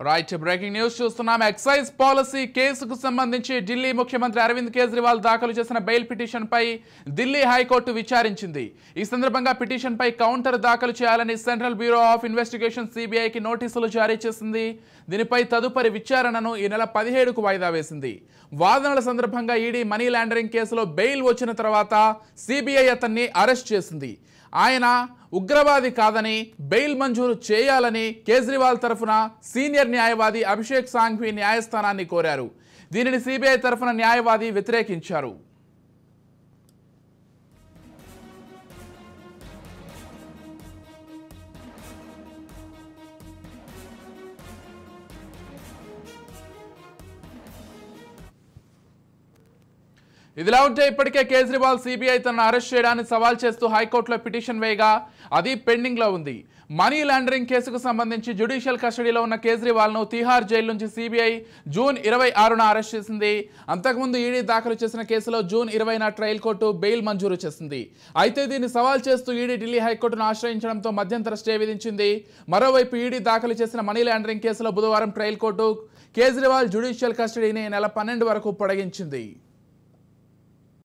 Right breaking news చూస్తున్నాం. Excise policy కేసుకు సంబంధించి ఢిల్లీ ముఖ్యమంత్రి అరవింద్ కేజ్రీవాల్ దాఖలు చేసిన బెయిల్ పిటిషన్ పై ఢిల్లీ హైకోర్టు విచారించింది. ఈ సందర్భంగా పిటిషన్ పై కౌంటర్ దాఖలు చేయాలని సెంట్రల్ బ్యూరో ఆఫ్ ఇన్వెస్టిగేషన్ సిబిఐకి నోటీసులు జారీ చేసింది. దీనిపై తదుపరి విచారణను ఈ నెల 17కు వాయిదా వేసింది. వాదనల సందర్భంగా ఈడీ మనీ లాండరింగ్ కేసులో బెయిల్ వచ్చిన తర్వాత సిబిఐ అతన్ని అరెస్ట్ చేసింది. ఆయన ఉగ్రవాది కాదని బెయిల్ మంజూరు చేయాలని కేజ్రీవాల్ తరఫున సీనియర్ న్యాయవాది అభిషేక్ సాంఘ్వి న్యాయస్థానాన్ని కోరారు. దీనిని సిబిఐ తరఫున న్యాయవాది వ్యతిరేకించారు. ఇదిలా ఉంటే ఇప్పటికే కేజ్రీవాల్ సిబిఐ తనను అరెస్ట్ చేయడాన్ని సవాల్ చేస్తూ హైకోర్టులో పిటిషన్ వేయగా అది పెండింగ్ లో ఉంది. మనీ లాండరింగ్ కేసుకు సంబంధించి జ్యుడిషియల్ కస్టడీలో ఉన్న కేజ్రీవాల్ను తిహార్ జైలు నుంచి సిబిఐ జూన్ 26న అరెస్ట్ చేసింది. అంతకుముందు ఈడీ దాఖలు చేసిన కేసులో జూన్ 20న ట్రయల్ కోర్టు బెయిల్ మంజూరు చేసింది. అయితే దీన్ని సవాల్ చేస్తూ ఈడీ ఢిల్లీ హైకోర్టును ఆశ్రయించడంతో మధ్యంతర స్టే విధించింది. మరోవైపు ఈడీ దాఖలు చేసిన మనీ లాండరింగ్ కేసులో బుధవారం ట్రయల్ కోర్టు కేజ్రీవాల్ జ్యుడిషియల్ కస్టడీని నెల 12 వరకు పొడిగించింది.